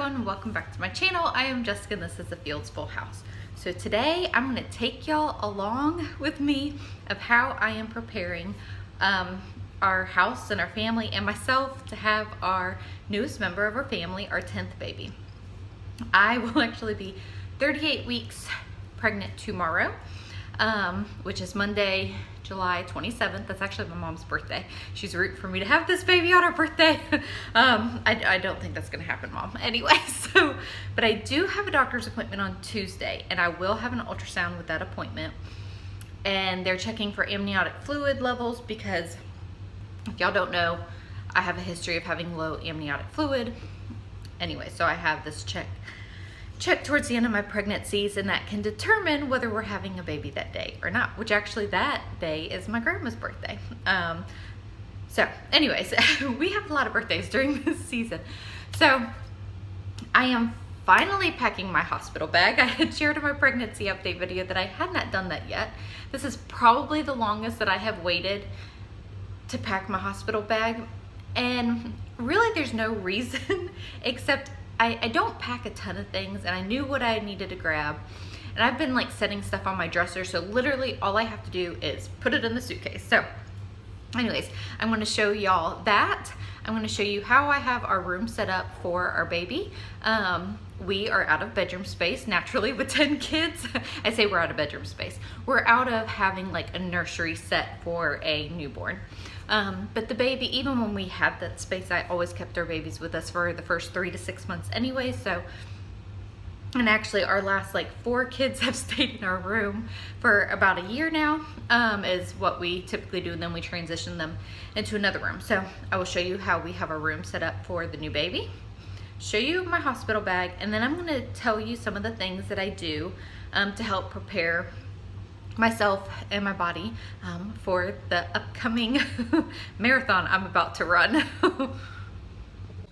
everyone, welcome back to my channel. I am Jessica and this is the Fields Full House. So today I'm going to take y'all along with me of how I am preparing our house and our family and myself to have our newest member of our family, our 10th baby. I will actually be 38 weeks pregnant tomorrow, which is Monday, July 27th. That's actually my mom's birthday. She's rooting for me to have this baby on her birthday. I don't think that's gonna happen, Mom. Anyway, but I do have a doctor's appointment on Tuesday, and I will have an ultrasound with that appointment. And they're checking for amniotic fluid levels because, if y'all don't know, I have a history of having low amniotic fluid. Anyway, so I have this check towards the end of my pregnancies, and that can determine whether we're having a baby that day or not, which actually that day is my grandma's birthday. So anyways, we have a lot of birthdays during this season. So I am finally packing my hospital bag. I had shared in my pregnancy update video that I had not done that yet. This is probably the longest that I have waited to pack my hospital bag, and really there's no reason except I don't pack a ton of things, and I knew what I needed to grab, and I've been like setting stuff on my dresser, so literally all I have to do is put it in the suitcase. So anyways, I'm going to show y'all that. I'm going to show you how I have our room set up for our baby. We are out of bedroom space naturally with 10 kids. I say we're out of bedroom space. We're out of having like a nursery set for a newborn. But the baby, even when we had that space, I always kept our babies with us for the first 3 to 6 months anyway. So, and actually our last like 4 kids have stayed in our room for about a year now, is what we typically do. And then we transition them into another room. So I will show you how we have our room set up for the new baby, show you my hospital bag, and then I'm going to tell you some of the things that I do to help prepare myself and my body for the upcoming marathon I'm about to run.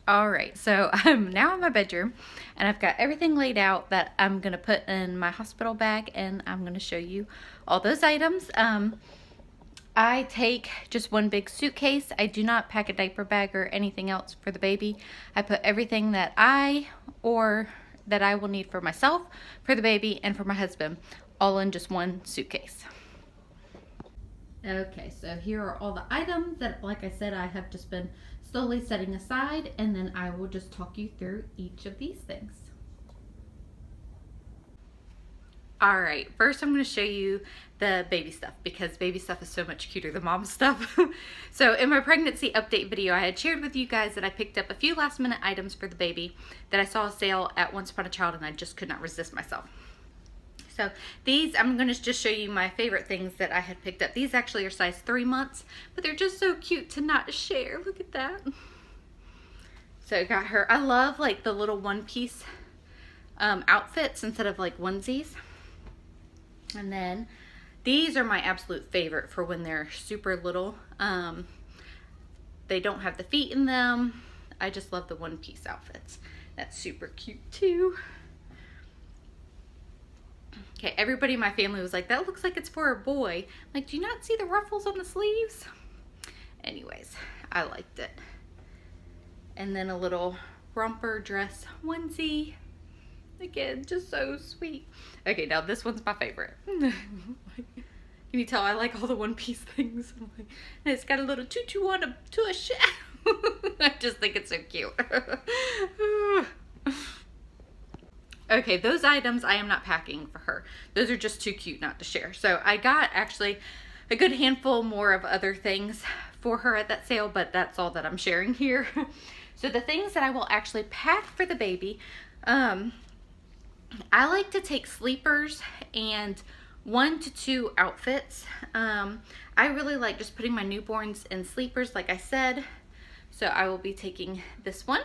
All right, so I'm now in my bedroom, and I've got everything laid out that I'm gonna put in my hospital bag, and I'm gonna show you all those items. I take just one big suitcase. I do not pack a diaper bag or anything else for the baby. I put everything that I will need for myself, for the baby, and for my husband, all in just one suitcase. Okay, so here are all the items that, like I said, I have just been slowly setting aside, and then I will just talk you through each of these things. All right, first I'm going to show you the baby stuff, because baby stuff is so much cuter than mom stuff. So in my pregnancy update video, I had shared with you guys that I picked up a few last minute items for the baby that I saw a sale at Once Upon a Child, and I just could not resist myself. So these, I'm going to just show you my favorite things that I had picked up. These actually are size 3 months, but they're just so cute to not share. Look at that. So I got her, I love like the little one-piece outfits instead of like onesies. And then these are my absolute favorite for when they're super little. They don't have the feet in them. I just love the one-piece outfits. That's super cute too. Okay, everybody in my family was like, that looks like it's for a boy. I'm like, do you not see the ruffles on the sleeves? Anyways, I liked it. And then a little romper dress onesie. Again, just so sweet. Okay, now this one's my favorite. Can you tell I like all the one-piece things? And it's got a little tutu on a tush. I just think it's so cute. Okay, those items I am not packing for her. Those are just too cute not to share. So I got actually a good handful more of other things for her at that sale, but that's all that I'm sharing here. So the things that I will actually pack for the baby, I like to take sleepers and 1 to 2 outfits. I really like just putting my newborns in sleepers, like I said. So I will be taking this one.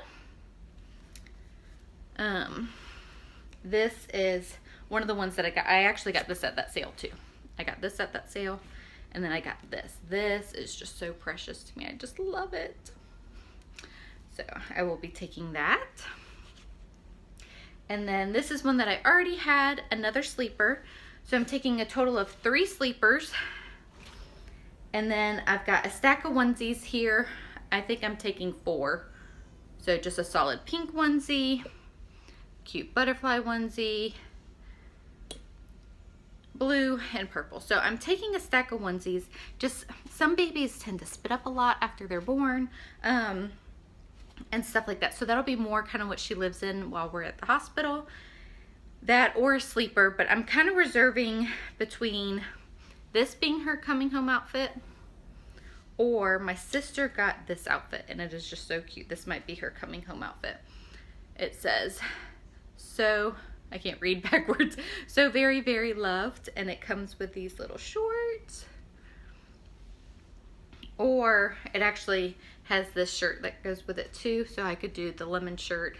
This is one of the ones that I got. I actually got this at that sale too. I got this at that sale, and then I got this. This is just so precious to me. I just love it. So I will be taking that. And then this is one that I already had, another sleeper. So I'm taking a total of 3 sleepers. And then I've got a stack of onesies here. I think I'm taking 4. So just a solid pink onesie, cute butterfly onesie, blue and purple. So I'm taking a stack of onesies. Just some babies tend to spit up a lot after they're born, and stuff like that. So that'll be more kind of what she lives in while we're at the hospital. That or a sleeper, but I'm kind of reserving between this being her coming home outfit, or my sister got this outfit and it is just so cute. This might be her coming home outfit. It says, so, I can't read backwards, so very, very loved, and it comes with these little shorts. Or it actually has this shirt that goes with it too, so I could do the lemon shirt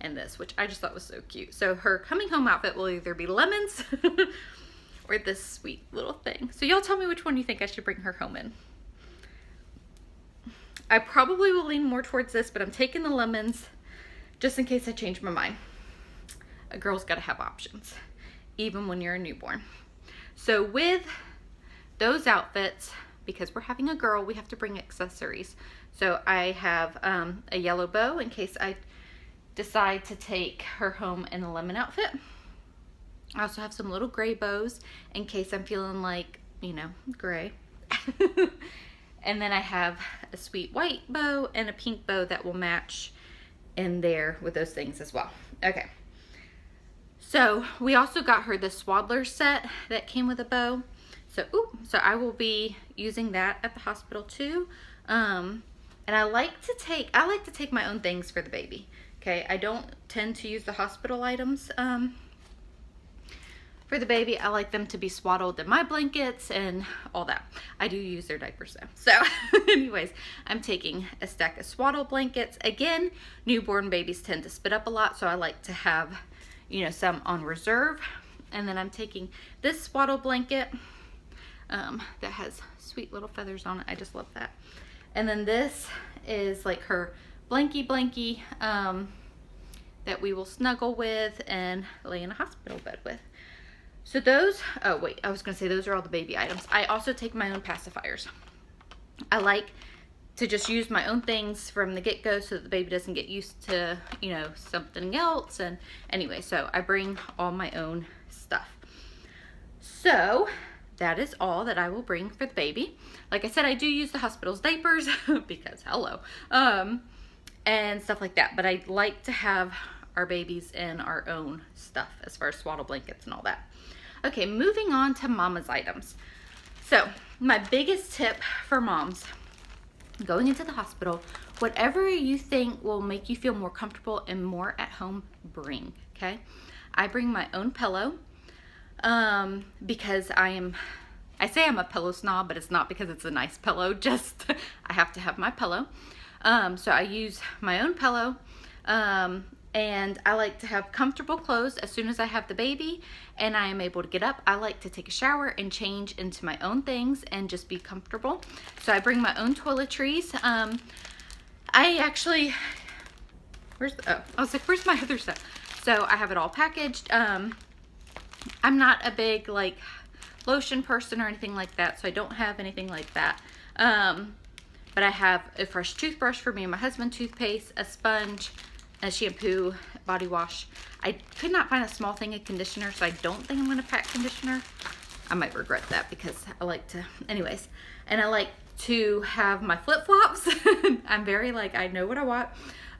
and this, which I just thought was so cute. So her coming home outfit will either be lemons or this sweet little thing. So y'all tell me which one you think I should bring her home in. I probably will lean more towards this, but I'm taking the lemons just in case I change my mind. A girl's got to have options, even when you're a newborn. So with those outfits, because we're having a girl, we have to bring accessories. So I have a yellow bow in case I decide to take her home in a lemon outfit. I also have some little gray bows in case I'm feeling like, you know, gray. And then I have a sweet white bow and a pink bow that will match in there with those things as well. Okay. So we also got her the swaddler set that came with a bow. So I will be using that at the hospital too. And I like to take my own things for the baby. Okay, I don't tend to use the hospital items for the baby. I like them to be swaddled in my blankets and all that. I do use their diapers though. So anyways, I'm taking a stack of swaddle blankets. Again, newborn babies tend to spit up a lot, so I like to have, you know, some on reserve. And then I'm taking this swaddle blanket that has sweet little feathers on it. I just love that. And then this is like her blankie that we will snuggle with and lay in a hospital bed with. So those, oh wait, I was gonna say those are all the baby items. I also take my own pacifiers. I like to just use my own things from the get-go so that the baby doesn't get used to, you know, something else. And anyway, so I bring all my own stuff. So that is all that I will bring for the baby. Like I said, I do use the hospital's diapers because hello, and stuff like that. But I like to have our babies in our own stuff as far as swaddle blankets and all that. Okay, moving on to mama's items. So my biggest tip for moms going into the hospital, whatever you think will make you feel more comfortable and more at home, bring, okay? I bring my own pillow because I say I'm a pillow snob, but it's not because it's a nice pillow, just I have to have my pillow. So I use my own pillow, and I like to have comfortable clothes as soon as I have the baby and I am able to get up. I like to take a shower and change into my own things and just be comfortable. So I bring my own toiletries. I actually, I was like, where's my other stuff? So I have it all packaged. I'm not a big like lotion person or anything like that, so I don't have anything like that. But I have a fresh toothbrush for me and my husband, toothpaste, a sponge, a shampoo, body wash. I could not find a small thing of conditioner, so I don't think I'm going to pack conditioner. I might regret that because I like to, anyways. And I like to have my flip-flops. I'm very like, I know what I want.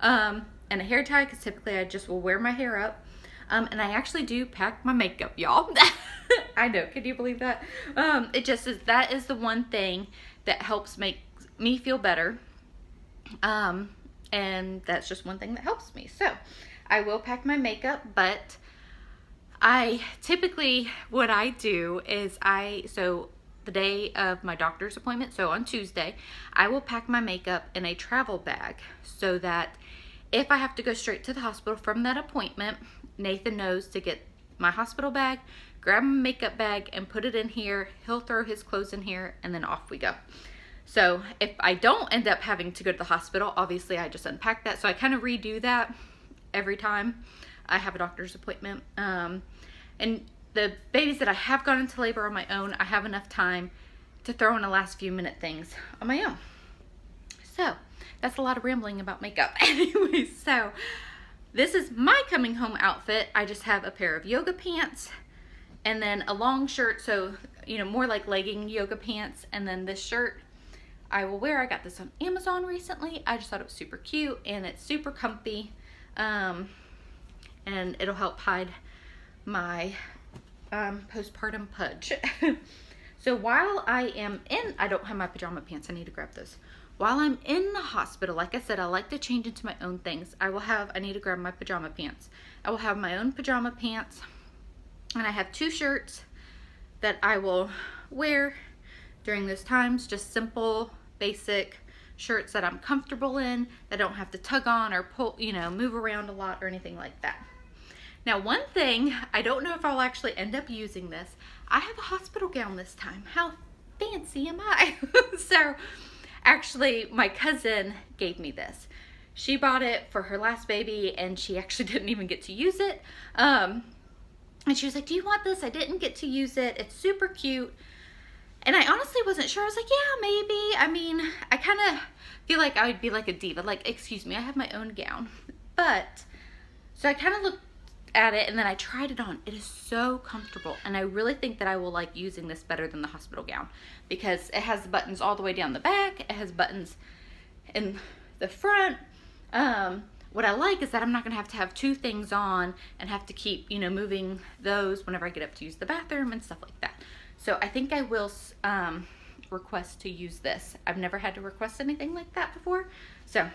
And a hair tie, because typically I just will wear my hair up. And I actually do pack my makeup, y'all. I know, can you believe that? It just is, that is the one thing that helps make me feel better. And that's just one thing that helps me. So I will pack my makeup, but I typically, what I do is so the day of my doctor's appointment, so on Tuesday, I will pack my makeup in a travel bag so that if I have to go straight to the hospital from that appointment, Nathan knows to get my hospital bag, grab my makeup bag and put it in here. He'll throw his clothes in here and then off we go. So if I don't end up having to go to the hospital, obviously I just unpack that. So I kind of redo that every time I have a doctor's appointment. And the babies that I have gone into labor on my own, I have enough time to throw in the last few minute things on my own. So that's a lot of rambling about makeup. Anyways, so this is my coming home outfit. I just have a pair of yoga pants and then a long shirt, so more like legging yoga pants, and then this shirt I will wear. I got this on Amazon recently. I just thought it was super cute and it's super comfy, and it'll help hide my postpartum pudge. So while I am in, I don't have my pajama pants, I need to grab those. While I'm in the hospital, like I said, I like to change into my own things. I need to grab my pajama pants. I will have my own pajama pants, and I have 2 shirts that I will wear during those times. Just simple, basic shirts that I'm comfortable in, that I don't have to tug on or pull, move around a lot or anything like that. Now, one thing, I don't know if I'll actually end up using this. I have a hospital gown this time. How fancy am I? So, actually, my cousin gave me this. She bought it for her last baby, and she actually didn't even get to use it. And she was like, do you want this? I didn't get to use it. It's super cute. And I honestly wasn't sure. I was like, yeah, maybe. I mean, I kind of feel like I would be like a diva. Like, excuse me, I have my own gown. But, so I kind of looked at it, and then I tried it on. It is so comfortable, and I really think that I will like using this better than the hospital gown, because it has buttons all the way down the back. It has buttons in the front. What I like is that I'm not gonna have to have 2 things on and have to keep moving those whenever I get up to use the bathroom and stuff like that. So I think I will request to use this. I've never had to request anything like that before. So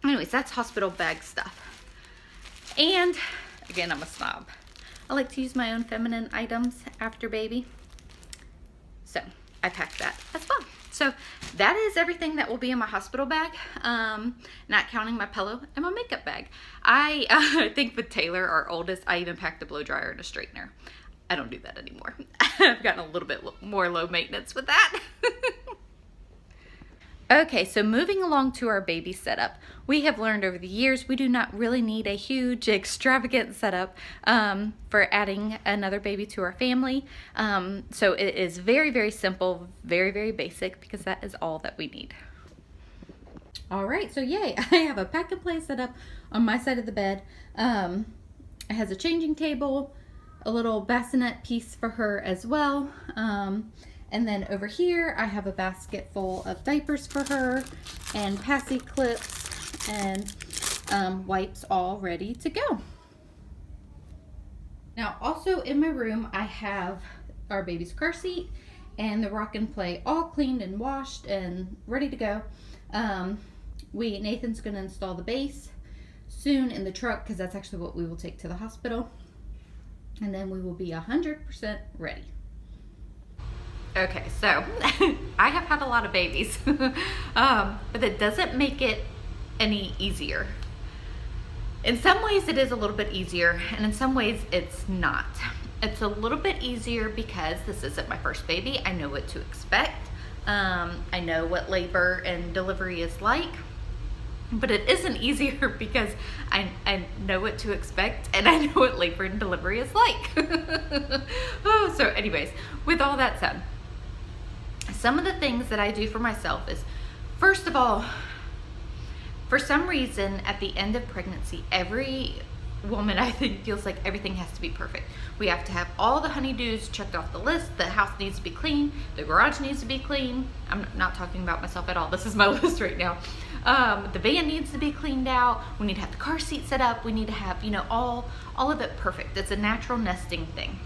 anyways, that's hospital bag stuff. And again, I'm a snob. I like to use my own feminine items after baby. So I packed that as well. So that is everything that will be in my hospital bag, not counting my pillow and my makeup bag. I think with Taylor, our oldest, I even packed a blow dryer and a straightener. I don't do that anymore. I've gotten a little bit more low maintenance with that. Okay, so moving along to our baby setup. We have learned over the years we do not really need a huge, extravagant setup for adding another baby to our family. So it is very, very simple, very, very basic, because that is all that we need. All right, so yay, I have a pack and play setup on my side of the bed. It has a changing table, a little bassinet piece for her as well. And then over here, I have a basket full of diapers for her, and passy clips, and wipes all ready to go. Now, also in my room, I have our baby's car seat and the rock and play all cleaned and washed and ready to go. Nathan's gonna install the base soon in the truck, because that's actually what we will take to the hospital. And then we will be 100% ready. Okay, so I have had a lot of babies, but it doesn't make it any easier. In some ways it is a little bit easier, and in some ways it's not. It's a little bit easier because this isn't my first baby. I know what to expect. I know what labor and delivery is like. But it isn't easier because I know what to expect, and I know what labor and delivery is like. Oh, so anyways, with all that said, some of the things that I do for myself is, first of all, for some reason at the end of pregnancy, every woman, I think, feels like everything has to be perfect. We have to have all the honeydews checked off the list. The house needs to be clean. The garage needs to be clean. I'm not talking about myself at all. This is my list right now. The van needs to be cleaned out. We need to have the car seat set up. We need to have, all of it perfect. It's a natural nesting thing.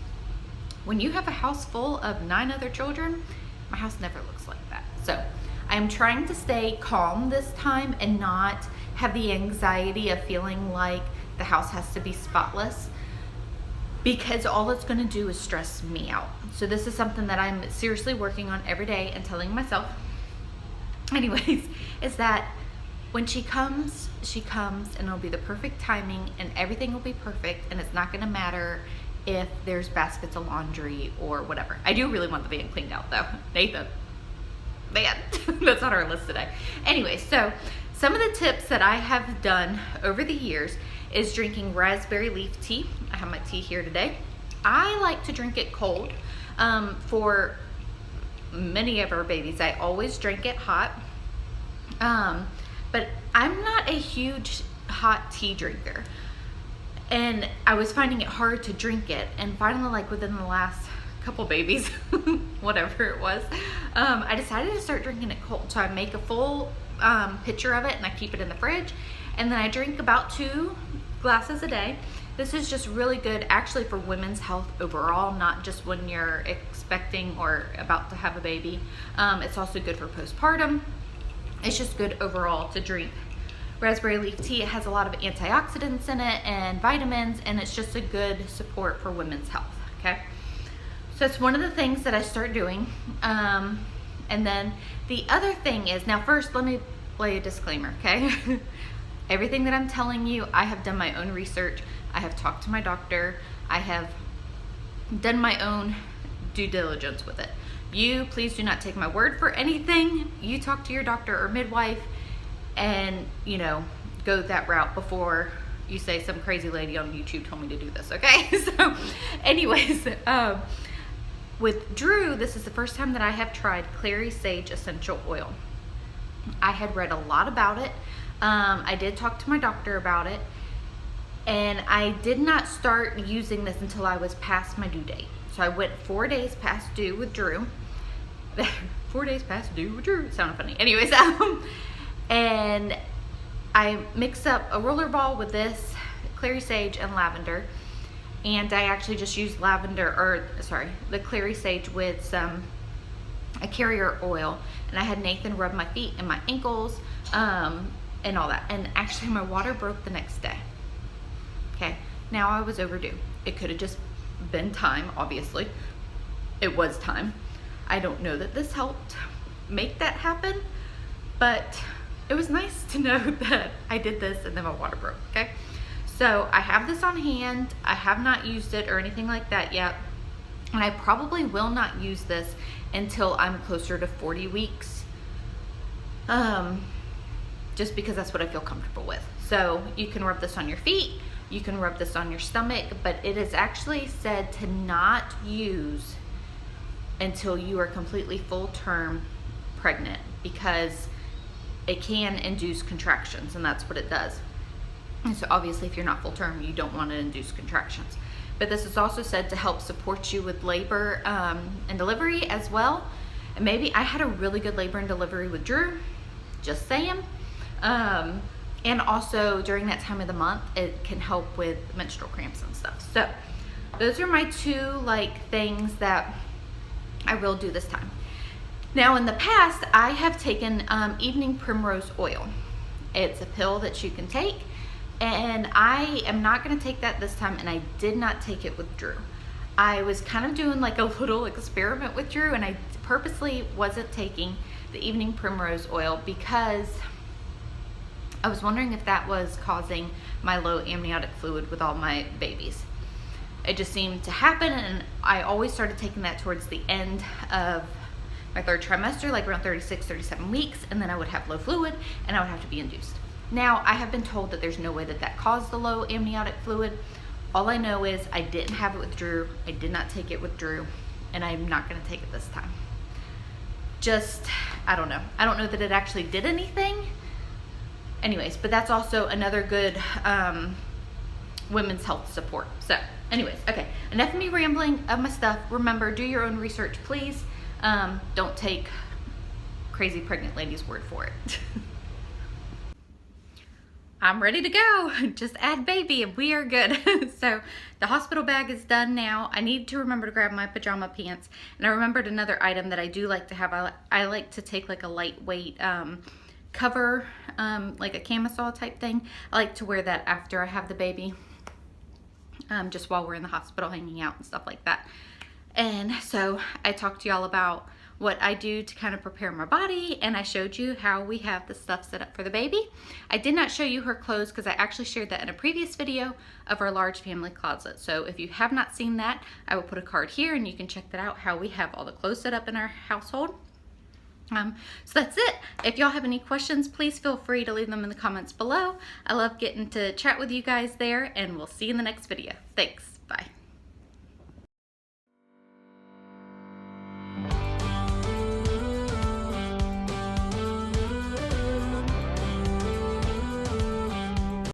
When you have a house full of 9 other children, my house never looks like that. So I'm trying to stay calm this time and not have the anxiety of feeling like the house has to be spotless, because all it's going to do is stress me out. So this is something that I'm seriously working on every day and telling myself, anyways, is that when she comes and it'll be the perfect timing and everything will be perfect, and it's not going to matter if there's baskets of laundry or whatever. I do really want the van cleaned out though. Nathan, man, that's on our list today. Anyway, so some of the tips that I have done over the years is drinking raspberry leaf tea. I have my tea here today. I like to drink it cold. For many of our babies, I always drink it hot. But I'm not a huge hot tea drinker, and I was finding it hard to drink it. And finally, like within the last couple babies, whatever it was, I decided to start drinking it cold. So I make a full pitcher of it and I keep it in the fridge, and then I drink about 2 glasses a day. This is just really good actually for women's health overall, not just when you're expecting or about to have a baby. It's also good for postpartum. It's just good overall to drink raspberry leaf tea. It has a lot of antioxidants in it and vitamins, and it's just a good support for women's health, okay? So it's one of the things that I start doing. And then the other thing is, now first let me lay a disclaimer, okay? Everything that I'm telling you, I have done my own research. I have talked to my doctor. I have done my own due diligence with it. You please do not take my word for anything. You talk to your doctor or midwife and, you know, go that route before you say some crazy lady on YouTube told me to do this, okay? So anyways, with Drew, this is the first time that I have tried clary sage essential oil. I had read a lot about it. I did talk to my doctor about it, and I did not start using this until I was past my due date. So I went 4 days past due with Drew. 4 days past due with Drew. It sounded funny. Anyways, and I mixed up a roller ball with this clary sage and lavender, and I actually just used the clary sage with a carrier oil, and I had Nathan rub my feet and my ankles and all that. And actually my water broke the next day. Okay, now I was overdue. It could have just been time, obviously. It was time. I don't know that this helped make that happen, but it was nice to know that I did this and then my water broke, okay? So I have this on hand. I have not used it or anything like that yet, and I probably will not use this until I'm closer to 40 weeks, just because that's what I feel comfortable with. So you can rub this on your feet, you can rub this on your stomach, but it is actually said to not use until you are completely full term pregnant, because it can induce contractions, and that's what it does. And so obviously if you're not full term, you don't want to induce contractions. But this is also said to help support you with labor and delivery as well. And maybe I had a really good labor and delivery with Drew, just saying. And also during that time of the month, it can help with menstrual cramps and stuff. So those are my 2 things that I will do this time. Now in the past, I have taken evening primrose oil. It's a pill that you can take, and I am not going to take that this time, and I did not take it with Drew. I was kind of doing a little experiment with Drew, and I purposely wasn't taking the evening primrose oil because I was wondering if that was causing my low amniotic fluid with all my babies. It just seemed to happen, and I always started taking that towards the end of my 3rd trimester, around 36, 37 weeks, and then I would have low fluid and I would have to be induced. Now, I have been told that there's no way that that caused the low amniotic fluid. All I know is I didn't have it with Drew, I did not take it with Drew, and I'm not gonna take it this time. I don't know. I don't know that it actually did anything. Anyways, but that's also another good women's health support. So anyways, okay, enough of me rambling of my stuff. Remember, do your own research, please. Don't take crazy pregnant lady's word for it. I'm ready to go. Just add baby and we are good. So the hospital bag is done now. I need to remember to grab my pajama pants. And I remembered another item that I do like to have. I like to take a lightweight cover, like a camisole type thing. I like to wear that after I have the baby, just while we're in the hospital hanging out and stuff like that. And so I talked to y'all about what I do to kind of prepare my body, and I showed you how we have the stuff set up for the baby. I did not show you her clothes because I actually shared that in a previous video of our large family closet. So if you have not seen that, I will put a card here and you can check that out, how we have all the clothes set up in our household. So that's it. If y'all have any questions, please feel free to leave them in the comments below. I love getting to chat with you guys there, and we'll see you in the next video. Thanks. Bye.